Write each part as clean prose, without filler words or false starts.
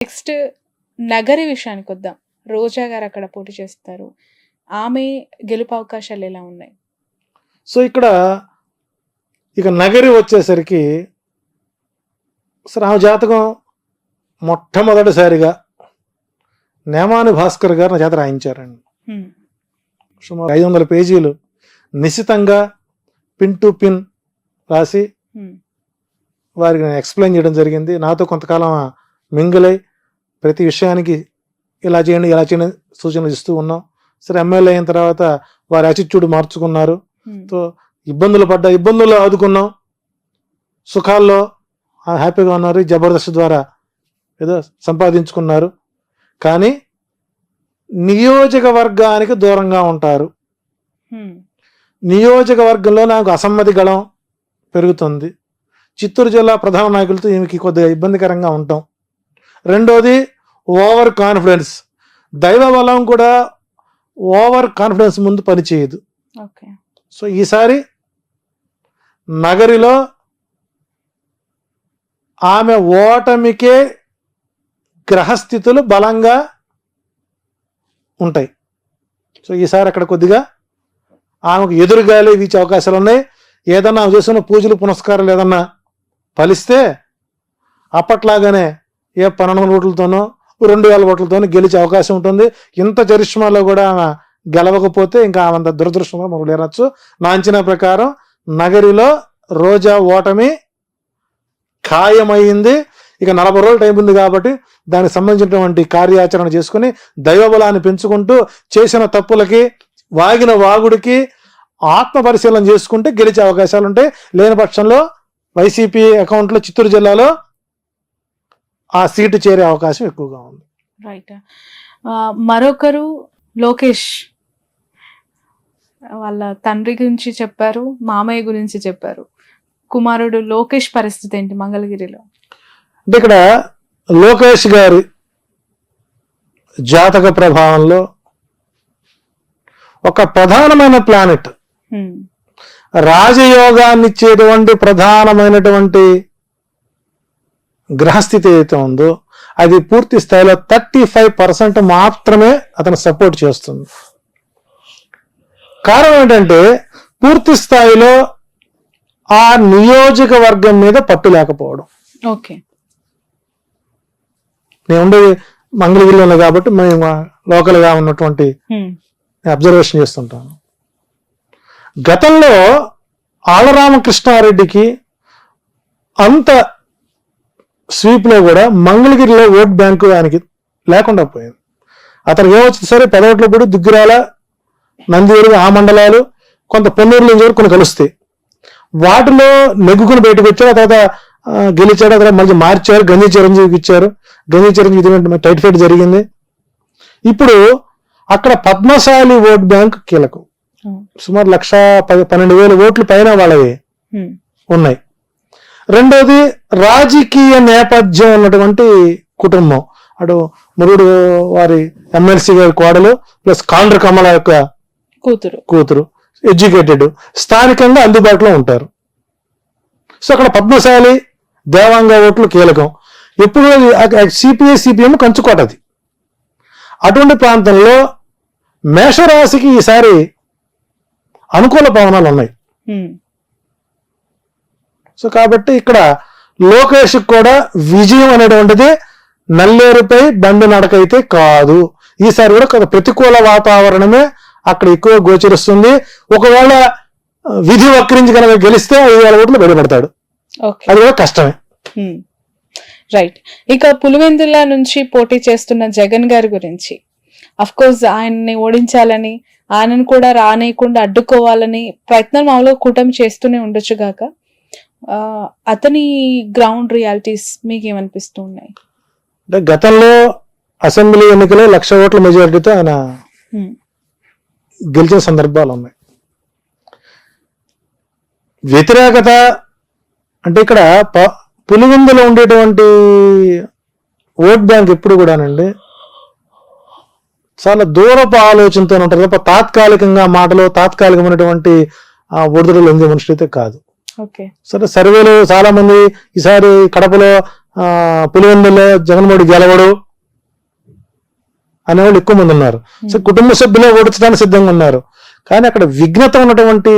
Next Nagari విషయానికి వద్దాం. రోజా గారు అక్కడ పోటీ చేస్తారు. ఆమె గెలుపు అవకాశాలు ఎలా ఉన్నాయి? సో ఇక్కడ ఇక నగరి వచ్చేసరికి ఆమె జాతకం మొట్టమొదటిసారిగా నేమాని భాస్కర్ గారు నా చేత రాయించారండి. సుమారు 500 పేజీలు నిశితంగా పిన్ టు పిన్ రాసి వారికి నేను ఎక్స్ప్లెయిన్ చేయడం జరిగింది. నాతో కొంతకాలం మింగిలై ప్రతి విషయానికి ఇలా చేయండి ఇలా చేయండి సూచనలు ఇస్తూ ఉన్నాం. సరే ఎమ్మెల్యే అయిన తర్వాత వారి యాటిట్యూడ్ మార్చుకున్నారు. సో ఇబ్బందులు ఆదుకున్నాం, సుఖాల్లో హ్యాపీగా ఉన్నారు. జబర్దస్త్ ద్వారా ఏదో సంపాదించుకున్నారు. కానీ నియోజకవర్గానికి దూరంగా ఉంటారు. నియోజకవర్గంలో నాకు అసమ్మతి గళం పెరుగుతుంది. చిత్తూరు జిల్లా ప్రధాన నాయకులతో ఈమెకి కొద్దిగా ఇబ్బందికరంగా ఉంటాం. రెండోది ఓవర్ కాన్ఫిడెన్స్. దైవ బలం కూడా ఓవర్ కాన్ఫిడెన్స్ ముందు పనిచేయదు. సో ఈసారి నగరిలో ఆమె ఓటమికే గ్రహస్థితులు బలంగా ఉంటాయి. సో ఈసారి అక్కడ కొద్దిగా ఆమెకు ఎదురుగాలి వీచే అవకాశాలు ఉన్నాయి. ఏదన్నా చేసిన పూజలు పునస్కారాలు ఏదన్నా ఫలిస్తే అప్పట్లాగానే 1200 ఓట్లతోనో 2000 ఓట్లతోనో గెలిచే అవకాశం ఉంటుంది. ఇంత చరిష్మాలో కూడా ఆమె గెలవకపోతే ఇంకా ఆమె దురదృష్టంగా మనం లేరచ్చు. నా అంచనా ప్రకారం నగరిలో రోజా ఓటమి ఖాయమైంది. ఇక 40 రోజులు టైం ఉంది కాబట్టి దానికి సంబంధించినటువంటి కార్యాచరణ చేసుకుని దైవబలాన్ని పెంచుకుంటూ చేసిన తప్పులకి వాగిన వాగుడికి ఆత్మ పరిశీలన చేసుకుంటే గెలిచే అవకాశాలు ఉంటాయి. లేని పక్షంలో వైసీపీ అకౌంట్లో చిత్తూరు జిల్లాలో ఆ సీటు చేరే అవకాశం ఎక్కువగా ఉంది. రైట్. మరొకరు లోకేష్ వాళ్ళ తండ్రి గురించి చెప్పారు, మామయ్య గురించి చెప్పారు. కుమారుడు లోకేష్ పరిస్థితి ఏంటి మంగళగిరిలో? అంటే ఇక్కడ లోకేష్ గారి జాతక ప్రభావంలో ఒక ప్రధానమైన ప్లానెట్ రాజయోగాన్ని ఇచ్చేటువంటి ప్రధానమైనటువంటి గ్రహస్థితి ఏదైతే ఉందో అది పూర్తి స్థాయిలో 35% మాత్రమే అతను సపోర్ట్ చేస్తుంది. కారణం ఏంటంటే పూర్తి స్థాయిలో ఆ నియోజకవర్గం మీద పట్టు లేకపోవడం. ఓకే, నేను ఉండేది మంగళగిరిలో కాబట్టి మేము లోకల్గా ఉన్నటువంటి అబ్జర్వేషన్ చేస్తుంటాను. గతంలో ఆలరామకృష్ణారెడ్డికి అంత స్వీప్లో కూడా మంగళగిరిలో ఓట్ బ్యాంకు ఆయనకి లేకుండా పోయింది. అతనికి ఏమొచ్చింది సరే పెదవట్లో కూడా దుగ్గిరాల నందివేలు ఆ మండలాలు కొంత పొన్నూరు నుంచి వరకు కొన్ని కలుస్తాయి. వాటిలో నెగ్గుకుని బయటకు వచ్చారు. ఆ తర్వాత గెలిచాడు. ఆ తర్వాత మళ్ళీ మార్చారు, గంజి చిరంజీవికి ఇచ్చారు. గంజి చిరంజీవి టైట్ ఫైట్ జరిగింది. ఇప్పుడు అక్కడ పద్మశాలి ఓట్ బ్యాంక్ కీలకం. సుమారు 1,12,000 ఓట్లు పైన వాళ్ళవి ఉన్నాయి. రెండోది రాజకీయ నేపథ్యం ఉన్నటువంటి కుటుంబం. అటు మురుడు వారి ఎమ్మెల్సీ గారి కోడలు ప్లస్ కాండ్ర కమల యొక్క కూతురు ఎడ్యుకేటెడ్, స్థానికంగా అందుబాటులో ఉంటారు. సో అక్కడ పద్మశాలి దేవాంగ ఓట్లు కీలకం. ఎప్పుడు సిపిఐ సిపిఎం కంచుకోటది. అటువంటి ప్రాంతంలో మేషరాశికి ఈసారి అనుకూల పవనాలు ఉన్నాయి. సో కాబట్టి ఇక్కడ లోకేష్ కూడా విజయం అనేటువంటిది నల్లేరుపై బండి నడకైతే కాదు. ఈసారి కూడా కొంత ప్రతికూల వాతావరణమే అక్కడ ఎక్కువ గోచరిస్తుంది. ఒకవేళ విధి వక్రించి కనుక గెలిస్తే 5,000 ఓట్లు బయటపడతాడు. అది కూడా కష్టమే. రైట్. ఇక పులివెందుల నుంచి పోటీ చేస్తున్న జగన్ గారి గురించి, అఫ్ కోర్స్ ఆయన్ని ఓడించాలని, ఆయనను కూడా రానేయకుండా అడ్డుకోవాలని ప్రయత్నం మామూలుగా కూటమి చేస్తూనే ఉండొచ్చు గాక, అతని గ్రౌండ్ రియాలిటీస్ మీకేమనిపిస్తూ ఉన్నాయి? అంటే గతంలో అసెంబ్లీ ఎన్నికలో 1,00,000 ఓట్ల మెజారిటీతో ఆయన గెలిచిన సందర్భాలు ఉన్నాయి. వ్యతిరేకత అంటే ఇక్కడ పులివెందులో ఉండేటువంటి ఓట్ బ్యాంక్ ఎప్పుడు కూడానండి చాలా దూరపు ఆలోచనతో ఉంటారు తప్ప తాత్కాలికంగా మాటలు తాత్కాలికమైనటువంటి ఒడిదుడులు ఉండే మనుషులు అయితే కాదు. సరే సర్వేలు చాలా మంది ఈసారి కడపలో పులివెందులో జగన్మోహన్ గెలవడు అనేవాళ్ళు ఎక్కువ మంది ఉన్నారు. సో కుటుంబ సభ్యులే ఓడించడానికి సిద్ధంగా ఉన్నారు. కానీ అక్కడ విఘ్నత ఉన్నటువంటి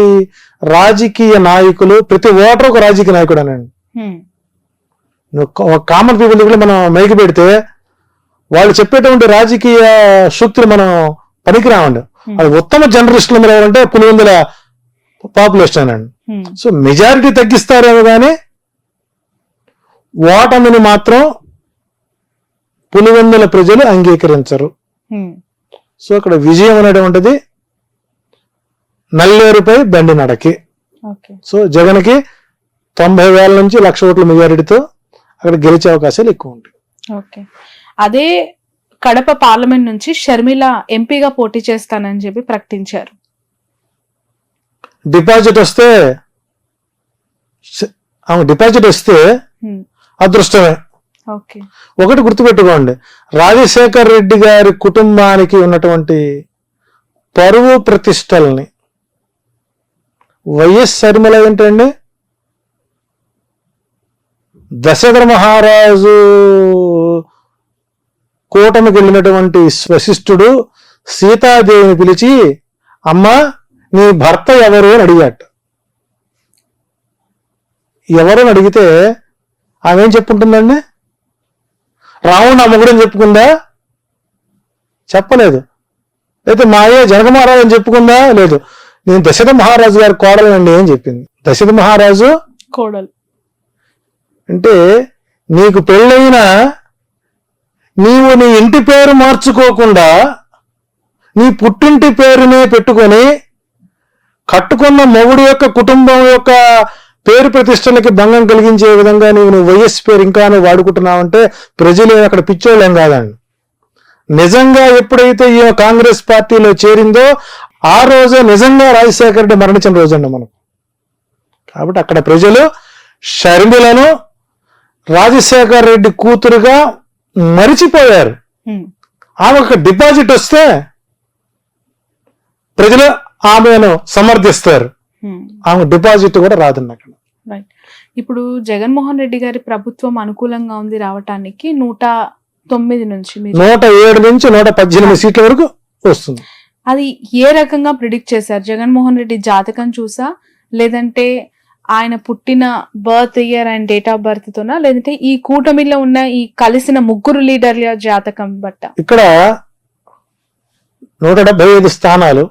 రాజకీయ నాయకులు, ప్రతి ఓటర్ ఒక రాజకీయ నాయకుడు అనండి. కామన్ పీపుల్ దగ్గర మనం మైకి పెడితే వాళ్ళు చెప్పేటువంటి రాజకీయ సూక్తులు మనం పనికిరామండి. అది ఉత్తమ జర్నలిస్టులు మీరు ఎవరంటే పులివెందుల పాపులేషన్ అనండి. సో మెజారిటీ తగ్గిస్తారేమో కానీ ఓటమిని మాత్రం పులివెందుల ప్రజలు అంగీకరించరు. సో అక్కడ విజయం అనేటువంటిది నల్లేరుపై బండి నడకి. సో జగన్కి 90,000 నుంచి 1,00,000 ఓట్ల మెజారిటీతో అక్కడ గెలిచే అవకాశాలు ఎక్కువ ఉంటాయి. ఓకే, అదే కడప పార్లమెంట్ నుంచి షర్మిల ఎంపీగా పోటీ చేస్తానని చెప్పి ప్రకటించారు. డిపాజిట్ వస్తే అదృష్టమే. ఒకటి గుర్తుపెట్టుకోండి, రాజశేఖర్ రెడ్డి గారి కుటుంబానికి ఉన్నటువంటి పరువు ప్రతిష్టల్ని వైఎస్ షర్మిల ఏంటండి, దశరథ మహారాజు కూటమికి వెళ్ళినటువంటి వశిష్ఠుడు సీతాదేవిని పిలిచి అమ్మా నీ భర్త ఎవరు అని అడిగాట. ఎవరు అని అడిగితే ఆమె ఏం చెప్పుకుంటుందండి, రావణుడు అమ్మగుడని చెప్పుకుందా? చెప్పలేదు. అయితే మాయే జనక మహారాజు అని చెప్పుకుందా? లేదు. నేను దశరథ మహారాజు గారి కోడలండి అని చెప్పింది. దశరథ మహారాజు కోడలు అంటే నీకు పెళ్ళైనా నీవు నీ ఇంటి పేరు మార్చుకోకుండా నీ పుట్టింటి పేరునే పెట్టుకొని కట్టుకున్న మొగుడు యొక్క కుటుంబం యొక్క పేరు ప్రతిష్టలకి భంగం కలిగించే విధంగా నువ్వు వైఎస్ పేరు ఇంకా నువ్వు వాడుకుంటున్నావంటే ప్రజలు అక్కడ పిచ్చోళ్ళేం కాదండి. నిజంగా ఎప్పుడైతే ఈ కాంగ్రెస్ పార్టీలో చేరిందో ఆ రోజే నిజంగా రాజశేఖర రెడ్డి మరణించిన రోజు అండి మనకు. కాబట్టి అక్కడ ప్రజలు షర్మిలను రాజశేఖర రెడ్డి కూతురుగా మరిచిపోయారు. ఆమె ఒక డిపాజిట్ వస్తే ప్రజలు ఆమెను సమర్థిస్తారు. ఆమె డిపాజిట్ కూడా రాదండి అక్కడ. ఇప్పుడు జగన్మోహన్ రెడ్డి గారి ప్రభుత్వం అనుకూలంగా ఉంది రావటానికి 109 నుంచి 107 నుంచి 118 సీట్ల వరకు వస్తుంది. అది ఏ రకంగా ప్రిడిక్ట్ చేశారు? జగన్మోహన్ రెడ్డి జాతకం చూసా, లేదంటే ఆయన పుట్టిన birth year and date of birth తోనా, లేదంటే ఈ కూటమిలో ఉన్న ఈ కలిసిన ముగ్గురు లీడర్ల జాతకం బట్ట? ఇక్కడ 175 స్థానాలు,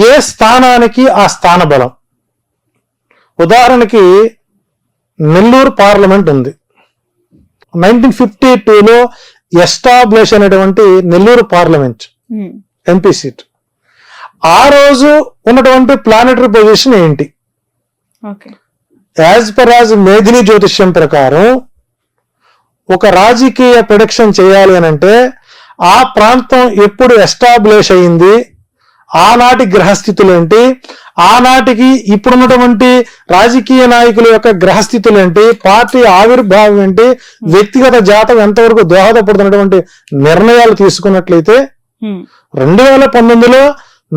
ఏ స్థానానికి ఆ స్థాన బలం. ఉదాహరణకి నెల్లూరు పార్లమెంట్ ఉంది. 1952లో ఎస్టాబ్లిష్ అయినటువంటి నెల్లూరు పార్లమెంట్ ఎంపీ సీట్. ఆ రోజు ఉన్నటువంటి ప్లానటరీ పొజిషన్ ఏంటి? యాజ్ పర్ యాజ్ మేధిని జ్యోతిష్యం ప్రకారం ఒక రాజకీయ ప్రొడిక్షన్ చేయాలి అని అంటే ఆ ప్రాంతం ఎప్పుడు ఎస్టాబ్లిష్ అయింది, ఆనాటి గ్రహస్థితులు ఏంటి, ఆనాటికి ఇప్పుడున్నటువంటి రాజకీయ నాయకుల యొక్క గ్రహస్థితులు ఏంటి, పార్టీ ఆవిర్భావం ఏంటి, వ్యక్తిగత జాతకం ఎంతవరకు దోహదపడుతున్నటువంటి నిర్ణయాలు తీసుకున్నట్లయితే 2019లో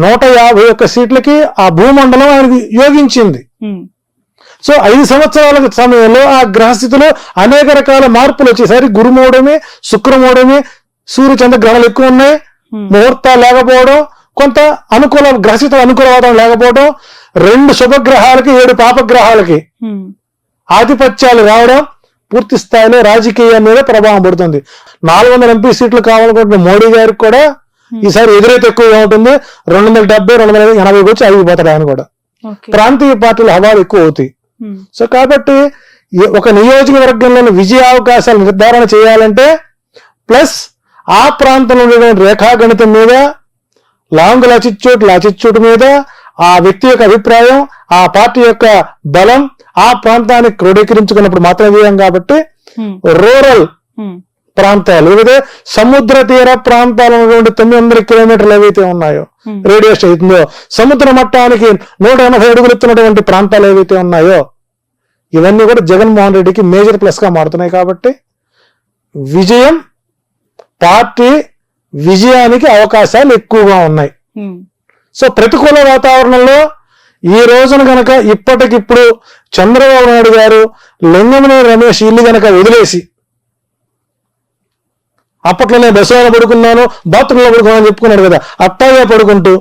151 సీట్లకి ఆ భూమండలం ఆయనకు యోగించింది. సో 5 సంవత్సరాల సమయంలో ఆ గ్రహస్థితిలో అనేక రకాల మార్పులు వచ్చేసరి గురుమూడమే, శుక్రమూడమే, సూర్యచంద్ర గ్రహాలు ఎక్కువ ఉన్నాయి, ముహూర్తాలు లేకపోవడం, కొంత అనుకూల గ్రహస్థితులు అనుకూల వాతావరణం లేకపోవడం, 2 శుభగ్రహాలకి 7 పాపగ్రహాలకి ఆధిపత్యాలు రావడం పూర్తి స్థాయిలో రాజకీయం మీద ప్రభావం పడుతుంది. 400 ఎంపీ సీట్లు కావాలనుకుంటున్న మోడీ గారికి కూడా ఈసారి ఎదురైతే ఎక్కువగా ఉంటుంది. 270, 280 వచ్చి అయిపోతాడు ఆయన కూడా. ప్రాంతీయ పార్టీల హవాలు ఎక్కువ అవుతాయి. సో కాబట్టి ఒక నియోజకవర్గంలో విజయ అవకాశాలు నిర్ధారణ చేయాలంటే ప్లస్ ఆ ప్రాంతంలో ఉండేటువంటి రేఖాగణితం మీద, లాంగ్ లాచిట్యూడ్ మీద, ఆ వ్యక్తి యొక్క అభిప్రాయం, ఆ పార్టీ యొక్క బలం ఆ ప్రాంతాన్ని క్రోడీకరించుకున్నప్పుడు మాత్రమే చేయం. కాబట్టి రూరల్ ప్రాంతాలు, ఏదైతే సముద్ర తీర ప్రాంతాలు ఉన్నటువంటి 900 కిలోమీటర్లు ఏవైతే ఉన్నాయో, రేడియస్ అవుతుందో, సముద్ర మట్టానికి 180 అడుగులు ఎత్తున్నటువంటి ప్రాంతాలు ఏవైతే ఉన్నాయో, ఇవన్నీ కూడా జగన్మోహన్ రెడ్డికి మేజర్ ప్లస్ గా మారుతున్నాయి. కాబట్టి విజయం, పార్టీ విజయానికి అవకాశాలు ఎక్కువగా ఉన్నాయి. సో ప్రతికూల వాతావరణంలో ఈ రోజున గనక ఇప్పటికిప్పుడు చంద్రబాబు నాయుడు గారు లింగమనేని రమేష్ ఇల్లు గనక వదిలేసి, అప్పట్లో నేను బస్సులో పడుకున్నాను, బాత్రూంలో పడుకున్నాను చెప్పుకున్నాడు కదా, అట్టాగే పడుకుంటూ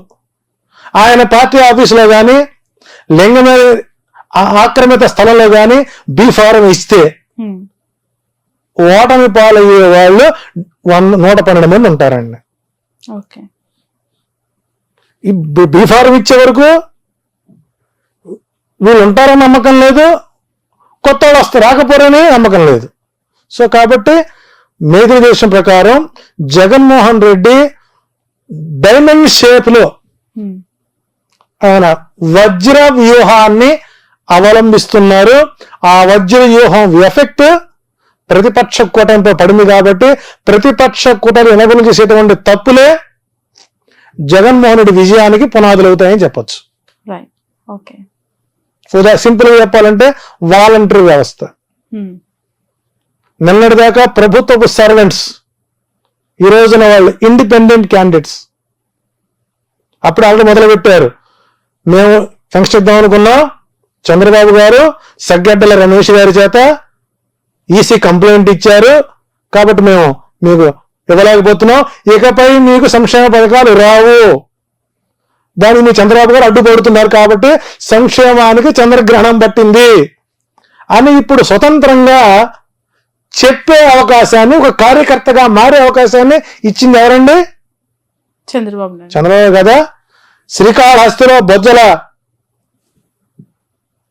ఆయన పార్టీ ఆఫీసులో కానీ లింగమనేని ఆక్రమిత స్థలంలో కానీ బి ఫారం ఇస్తే ఓటమి పాలయ్యే వాళ్ళు 112 మంది ఉంటారండి. ఈ బి ఫారం ఇచ్చే వరకు వీళ్ళు ఉంటారని నమ్మకం లేదు, కొత్త వాళ్ళు వస్తారు రాకపోరని నమ్మకం లేదు. సో కాబట్టి మేధి దేశం ప్రకారం జగన్మోహన్ రెడ్డి డైమండ్ షేప్ లో ఆయన వజ్ర వ్యూహాన్ని అవలంబిస్తున్నారు. ఆ వజ్ర వ్యూహం ఎఫెక్ట్ ప్రతిపక్ష కూటమిపై పడింది కాబట్టి ప్రతిపక్ష కూటమి ఎనగలు చేసేటువంటి తప్పులే జగన్మోహన్ రెడ్డి విజయానికి పునాదులు అవుతాయని చెప్పొచ్చు. సింపుల్ గా చెప్పాలంటే వాలంటరీ వ్యవస్థ. నిన్నటిదాకా ప్రభుత్వపు సర్వెంట్స్, ఈ రోజున వాళ్ళు ఇండిపెండెంట్ క్యాండిడేట్స్. అప్పుడు ఆల్రెడీ మొదలు పెట్టారు, మేము ఫంక్షన్ ఇద్దాం అనుకున్నాం, చంద్రబాబు గారు సగ్గడ్డల రమేష్ గారి చేత ఈసీ కంప్లైంట్ ఇచ్చారు కాబట్టి మేము మీకు ఇవ్వలేకపోతున్నాం, ఇకపై మీకు సంక్షేమ పథకాలు రావు, దానికి మీ చంద్రబాబు గారు అడ్డుపడుతున్నారు కాబట్టి సంక్షేమానికి చంద్రగ్రహణం పట్టింది అని ఇప్పుడు స్వతంత్రంగా చెప్పే అవకాశాన్ని, ఒక కార్యకర్తగా మారే అవకాశాన్ని ఇచ్చింది ఎవరండి? చంద్రబాబు కదా. శ్రీకాళహస్తిలో బొజ్జల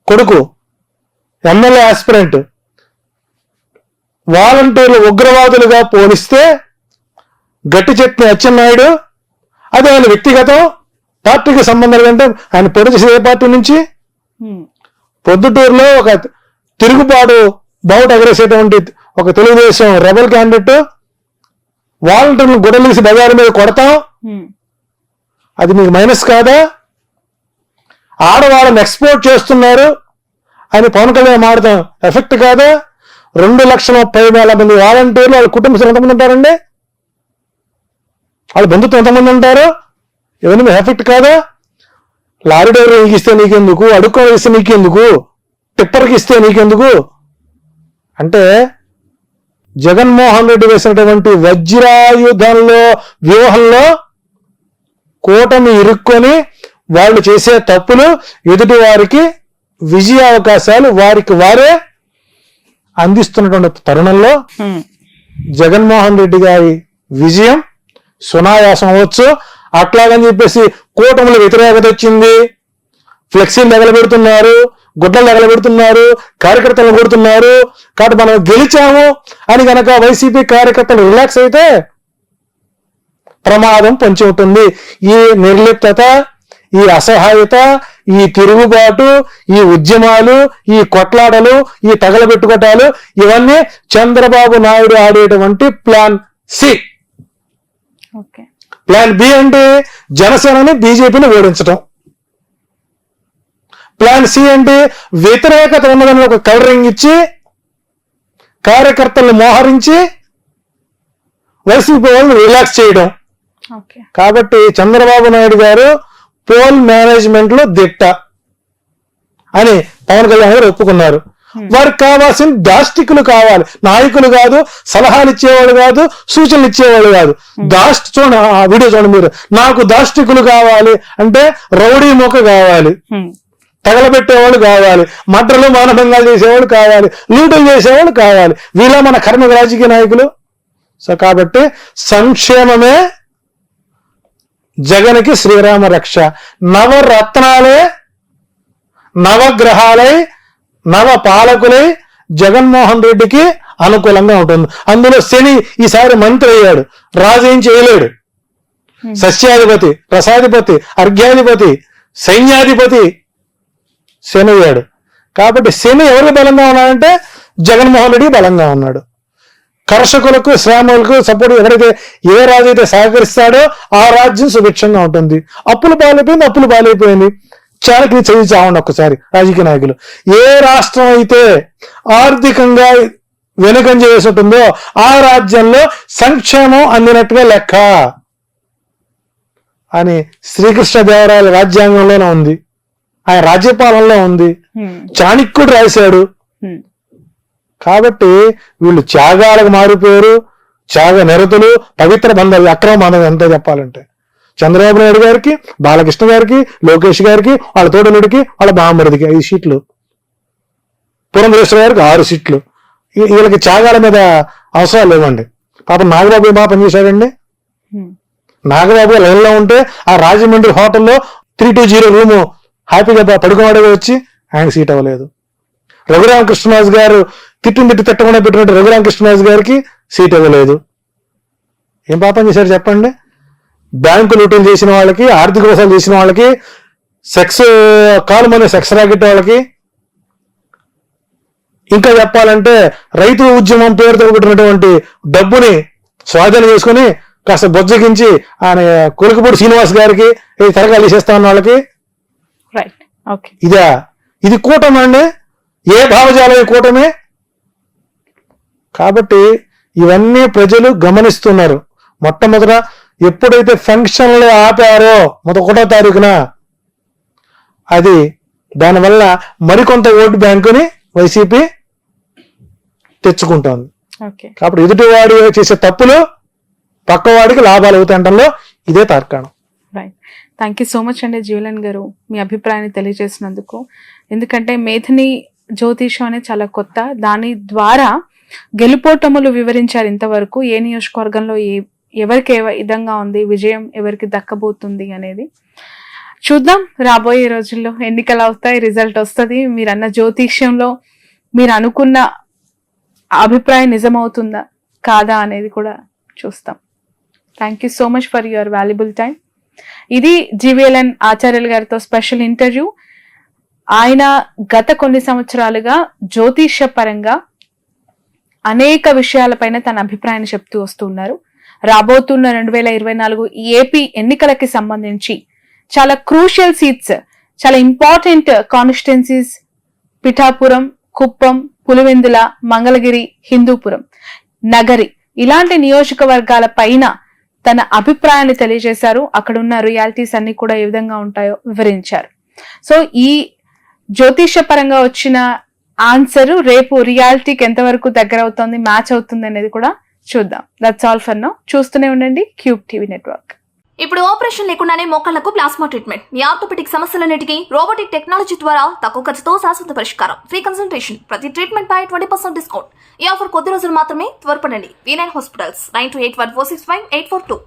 కొడుకు ఎమ్మెల్యే ఆస్పిరెంట్ వాలంటీర్లు ఉగ్రవాదులుగా పోలిస్తే గట్టి చట్నీ అచ్చెన్నాయుడు, అది ఆయన వ్యక్తిగతం, పార్టీకి సంబంధం అంటే ఆయన పొడి చేసే ఏ పార్టీ నుంచి? పొద్దుటూరులో ఒక తిరుగుబాటు బావుట ఎగరేసేటువంటి ఒక తెలుగుదేశం రెబల్ క్యాండిడేట్ వాలంటీర్లు గుడలేసి బజారు మీద కొడతాం, అది మీకు మైనస్ కాదా? ఆడవాళ్ళని ఎక్స్పోర్ట్ చేస్తున్నారు అని పవన్ కళ్యాణ్ మాడతాం ఎఫెక్ట్ కాదా? 2,30,000 మంది వాలంటీర్లు వాళ్ళ కుటుంబ సభ్యులు ఎంతమంది ఉంటారండి? వాళ్ళ బంధుత్వం ఎంతమంది ఉంటారు? ఇవన్నీ ఎఫెక్ట్ కాదా? లారీ డ్రైవర్ ఇస్తే నీకెందుకు, అడుక్కు ఇస్తే నీకెందుకు, టిప్పర్కి ఇస్తే నీకెందుకు? అంటే జగన్మోహన్ రెడ్డి వేసినటువంటి వజ్రాయుధంలో వ్యూహంలో కూటమి ఇరుక్కొని వాళ్ళు చేసే తప్పులు ఎదుటి వారికి విజయ అవకాశాలు వారికి వారే అందిస్తున్నటువంటి తరుణంలో జగన్మోహన్ రెడ్డి గారి విజయం సునాయాసం అవ్వచ్చు. అట్లాగని చెప్పేసి కూటమిలో వ్యతిరేకత వచ్చింది, ఫ్లెక్సీలు ఎగలబెడుతున్నారు, గుడ్డలు ఎగలబెడుతున్నారు, కార్యకర్తలను కొడుతున్నారు కాబట్టి మనం గెలిచాము అని కనుక వైసీపీ కార్యకర్తలు రిలాక్స్ అయితే ప్రమాదం పొంచి ఉంటుంది. ఈ నిర్లిప్తత, ఈ అసహాయత, ఈ తిరుగుబాటు, ఈ ఉద్యమాలు, ఈ కొట్లాటలు, ఈ తగలబెట్టుకోటాలు ఇవన్నీ చంద్రబాబు నాయుడు ఆడేటువంటి ప్లాన్ సి. ప్లాన్ బి అంటే జనసేనని బీజేపీని ఓడించడం. ప్లాన్ సి అంటే వ్యతిరేకత ఉన్నదని ఒక కవరింగ్ ఇచ్చి కార్యకర్తల్ని మోహరించి వైసీపీ వాళ్ళని రిలాక్స్ చేయడం. కాబట్టి చంద్రబాబు నాయుడు గారు పోల్ మేనేజ్మెంట్ లో దిట్ట అని పవన్ కళ్యాణ్ గారు ఒప్పుకున్నారు. వారికి కావాల్సిన దాష్టికులు కావాలి, నాయకులు కాదు, సలహాలు ఇచ్చేవాళ్ళు కాదు, సూచనలు ఇచ్చేవాళ్ళు కాదు. చూడండి ఆ వీడియో చూడండి మీరు. నాకు దాష్టికులు కావాలి అంటే రౌడీ మొక్క కావాలి, తగలబెట్టేవాళ్ళు కావాలి, మడ్రలు మానభంగాలు చేసేవాళ్ళు కావాలి, లూటులు చేసేవాళ్ళు కావాలి. వీళ్ళ మన కర్మ రాజకీయ నాయకులు. సో కాబట్టి సంక్షేమమే జగన్కి శ్రీరామ రక్ష. నవరత్నాలే నవగ్రహాలై నవ పాలకులై జగన్మోహన్ రెడ్డికి అనుకూలంగా ఉంటుంది. అందులో శని ఈసారి మంత్రి అయ్యాడు, రాజు ఏం చేయలేడు. సస్యాధిపతి, రసాధిపతి, అర్ఘ్యాధిపతి, సైన్యాధిపతి శని అయ్యాడు. కాబట్టి శని ఎవరికి బలంగా ఉన్నాడంటే జగన్మోహన్ రెడ్డి బలంగా ఉన్నాడు. కర్షకులకు, శ్రామికులకు సపోర్ట్ ఎవరైతే ఏ రాజు అయితే సహకరిస్తాడో ఆ రాజ్యం సుభిక్షంగా ఉంటుంది. అప్పులు పాలైపోయింది. చాలకి చదివి చావండి ఒక్కసారి రాజకీయ నాయకులు. ఏ రాష్ట్రం అయితే ఆర్థికంగా వెనుకంజ చేసి ఉంటుందో ఆ రాజ్యంలో సంక్షేమం అందినట్టుగా లెక్క అని శ్రీకృష్ణదేవరాయల రాజ్యాంగంలోనే ఉంది ఆయన రాజ్యపాలనలో ఉంది, చాణక్యుడు రాశాడు. కాబట్టి వీళ్ళు త్యాగాలకు మారిపోయారు, త్యాగ నిరతులు, పవిత్ర బంధాలు, అక్రమ బంధం ఎంతో చెప్పాలంటే. చంద్రబాబు నాయుడు గారికి, బాలకృష్ణ గారికి, లోకేష్ గారికి, వాళ్ళ తోడలుడికి, వాళ్ళ బామ్మరిదికి 5 సీట్లు, పురంధరేశ్వర గారికి 6 సీట్లు. వీళ్ళకి త్యాగాల మీద అవసరాలు లేవండి. పాపం నాగబాబు ఏం బాగా పనిచేశాడండి. నాగబాబు లైన్లో ఉంటే ఆ రాజమండ్రి హోటల్లో 320 రూము హ్యాపీగా పడుకున్నాడే వచ్చి ఆయనకు సీట్ అవ్వలేదు. రఘురామకృష్ణరాజు గారు తిట్టి తిట్టకుండా పెట్టినట్టు రఘురామకృష్ణరాజు గారికి సీట్ ఇవ్వలేదు. ఏం పాపం చేశారు చెప్పండి. బ్యాంకు లూటీలు చేసిన వాళ్ళకి, ఆర్థిక మోసాలు చేసిన వాళ్ళకి, సెక్స్ కాలు మంది సెక్స్ రాకెట్ వాళ్ళకి, ఇంకా చెప్పాలంటే రైతు ఉద్యమం పేరుతో పెట్టినటువంటి డబ్బుని స్వాధీనం చేసుకుని కాస్త బొజ్జగించి ఆయన కొలికపూడి శ్రీనివాస్ గారికి తరగాలు చేస్తా ఉన్న వాళ్ళకి ఇది కూటమి అండి. ఏ భావజాలం కూటమి. కాబట్టి ఇవన్నీ ప్రజలు గమనిస్తున్నారు. మొట్టమొదట ఎప్పుడైతే ఫంక్షన్లు ఆపారో 1వ తారీఖున, అది దానివల్ల మరికొంత ఓటు బ్యాంకుని వైసీపీ తెచ్చుకుంటోంది. కాబట్టి ఎదుటివాడి చేసే తప్పులు పక్కవాడికి లాభాలు అవుతాయంటంలో ఇదే తార్కాణం. థ్యాంక్ యూ సో మచ్ అండి జీవలన్ గారు, మీ అభిప్రాయాన్ని తెలియజేసినందుకు. ఎందుకంటే మేధిని జ్యోతిషం అనేది చాలా కొత్త, దాని ద్వారా గెలుపోటములు వివరించారు ఇంతవరకు. ఏ నియోజకవర్గంలో ఎవరికి ఏ విధంగా ఉంది, విజయం ఎవరికి దక్కబోతుంది అనేది చూద్దాం. రాబోయే రోజుల్లో ఎన్నికలు అవుతాయి, రిజల్ట్ వస్తుంది. మీరు అన్న జ్యోతిష్యంలో మీరు అనుకున్న అభిప్రాయం నిజమవుతుందా కాదా అనేది కూడా చూస్తాం. Thank you so much for your valuable time. ఇది జీవీఎల్ఎన్ ఆచార్యులు గారితో స్పెషల్ ఇంటర్వ్యూ. ఆయన గత కొన్ని సంవత్సరాలుగా జ్యోతిష్య పరంగా అనేక విషయాలపైన తన అభిప్రాయాన్ని చెప్తూ వస్తున్నారు. రాబోతున్న 2024 ఏపీ ఎన్నికలకి సంబంధించి చాలా క్రూషియల్ సీట్స్, చాలా ఇంపార్టెంట్ కాన్స్టిట్యున్సీస్, పిఠాపురం, కుప్పం, పులివెందుల, మంగళగిరి, హిందూపురం, నగరి, ఇలాంటి నియోజకవర్గాల పైన తన అభిప్రాయాన్ని తెలియజేశారు. అక్కడున్న రియాలిటీస్ అన్ని కూడా ఏ విధంగా ఉంటాయో వివరించారు. సో ఈ జ్యోతిష పరంగా వచ్చిన ఆన్సర్ రేపు రియాలిటీకి ఎంతవరకు దగ్గర అవుతుంది, మ్యాచ్ అవుతుంది అనేది కూడా చూద్దాం. That's all for now. చూస్తూనే ఉండండి క్యూబ్ టీవీ నెట్వర్క్. ఇప్పుడు ఆపరేషన్ లేకుండానే మోకాళ్లకు ప్లాస్మా ట్రీట్మెంట్, మీ ఆర్థోపెడిక్ సమస్యలన్నిటికీ రోబోటిక్ టెక్నాలజీ ద్వారా తక్కువ ఖర్చుతో శాశ్వత పరిష్కారం, ఫ్రీ కన్సల్టేషన్, ప్రతి ట్రీట్మెంట్ పై 20% డిస్కౌంట్. ఈ ఆఫర్ కొద్ది రోజులు మాత్రమే, త్వరపడండి. V9 hospitals 9281465842.